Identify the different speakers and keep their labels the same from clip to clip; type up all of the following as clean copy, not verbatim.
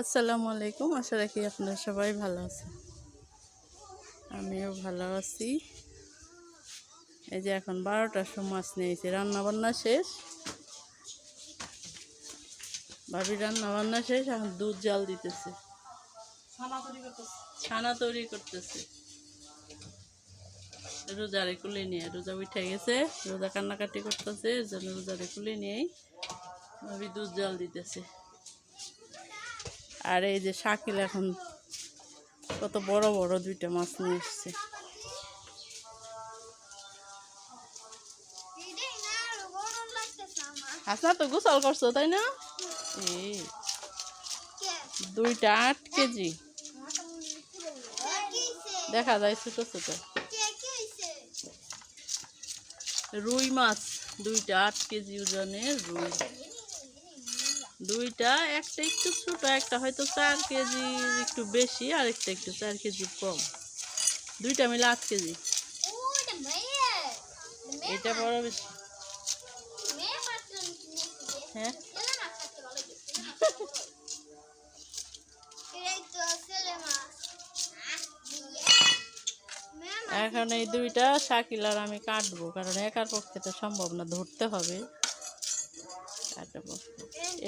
Speaker 1: আসসালামু আলাইকুম। আশা রাখি আপনারা সবাই ভালো আছেন। আমিও ভালো আছি। এই যে এখন 12টার সময় মাছ নিয়েছি, রান্নাবান্না শেষ। ভাবি রান্নাবান্না শেষ, এখন দুধ জাল দিতেছে, ছানা তৈরি করতেছে। রোজারে কুলে নিয়ে, রোজা উঠে গেছে, রোজা কান্নাকাটি করতেছে, এর জন্য রোজারে কুলে নিয়েই ভাবি দুধ জাল দিতেছে। আর এই যে শাকিল এখন কত বড় বড় দুইটা মাছ নিয়ে এসছে। হাসনা তো গোসল করছো তাই না? এই দুইটা 8 কেজি দেখা যায়, ছোট ছোট রুই মাছ, দুইটা 8 কেজি ওজনের রুই। দুইটা, একটা একটু ছোট, একটা হয়তো 4 কেজি একটু বেশি, আর একটা একটু 4 কেজি কম। দুইটা মিলে 8 কেজি। এটা বড় বেশি। হ্যাঁ, এখন এই দুইটা শাকিল আর আমি কাটবো, কারণ একার পক্ষে তো সম্ভব না, ধরতে হবে। কাটবো।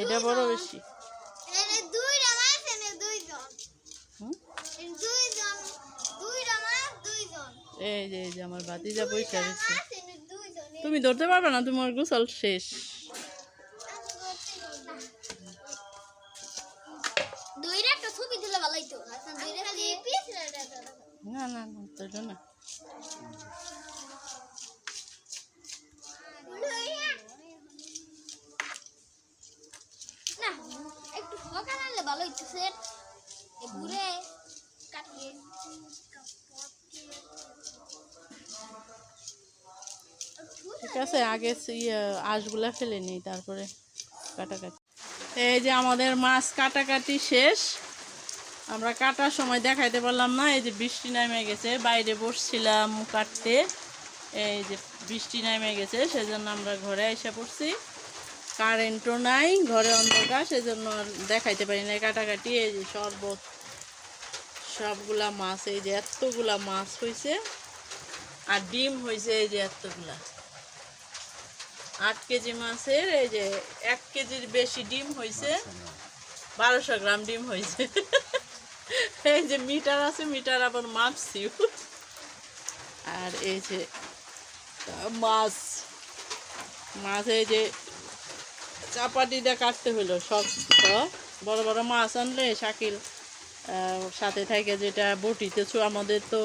Speaker 1: এটা বড় বেশি। এই যে আমার ভাতিজা পয়সা রয়েছে। তুমি ধরতে পারবে না, তোমার গোসল শেষ। না না না, ধরো না। ঠিক আছে, আগে আঁশগুলা ফেলে নিই, তারপরে কাটাকাটি। এই যে আমাদের মাছ কাটাকাটি শেষ। আমরা কাটার সময় দেখাইতে পারলাম না, এই যে বৃষ্টি নেমে গেছে, বাইরে বসছিলাম কাটতে, এই যে বৃষ্টি নেমে গেছে, সেজন্য আমরা ঘরে এসে পড়ছি। কারেন্টও নাই, ঘরে অন্ধকার, সেজন্য আর দেখাইতে পারি না কাটাকাটি। এই যে শরবত, সবগুলা মাছ, এই যে এতগুলা মাছ হয়েছে, আর ডিম হয়েছে এই যে এতগুলা। 8 কেজি মাছের এই যে 1 কেজির বেশি ডিম হয়েছে, 1200 গ্রাম ডিম হয়েছে। এই যে মিটার আছে, মিটার আবার মাপছি। আর এই যে মাছ, এই যে চাপাটি দিয়ে কাটতে হলো। সব বড় বড় মাছ আনলে শাকিল সাথে থাকে, যেটা বটিতে, আমাদের তো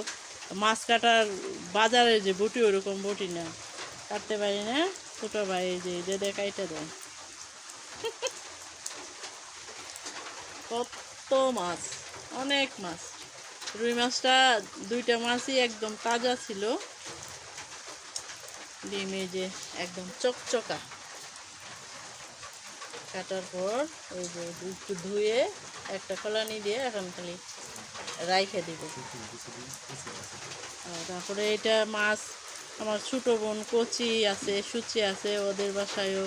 Speaker 1: মাছ কাটার বাজারে যে বটি, ওরকম বটি না, কাটতে পারি না। ছোট ভাই এই যে দেখা, এটা দেয়। কত মাছ, অনেক মাছ। রুই মাছটা, দুইটা মাছই একদম তাজা ছিল। ডিমে যে একদম চকচকা। কাটার পর ওই যে একটু ধুয়ে একটা কলানি দিয়ে এখন খালি রাইখে দিব। তারপরে এটা মাছ আমার ছোটো বোন কচি আছে, সুচি আছে, ওদের বাসায়ও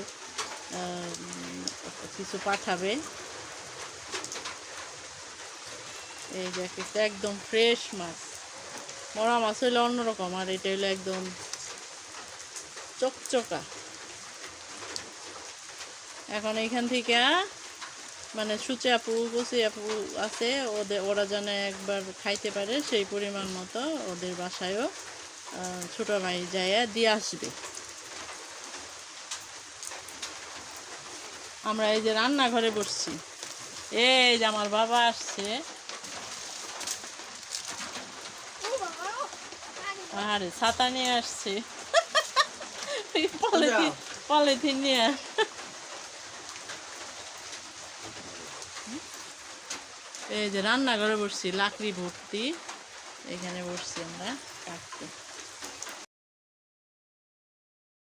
Speaker 1: কিছু পাঠাবে। এই যে একদম ফ্রেশ মাছ। মরা মাছ হইলে অন্যরকম, আর এটা হইলো একদম চকচকা। এখন এইখান থেকে মানে সুচি আপু, কচি আপু আছে, ওরা যেন একবার খাইতে পারে, সেই পরিমাণ মতো ওদের বাসায়ও ছোট ভাই যাইয়া দিয়ে আসবে। আমরা এই যে রান্নাঘরে বসছি, এই যে আমার বাবা আসছে। আরে ছাতা নিয়ে আসছে, পলিথিন নিয়ে। এই যে রান্নাঘরে বসছি, লাকড়ি ভর্তি, এখানে বসছি আমরা কাটতে।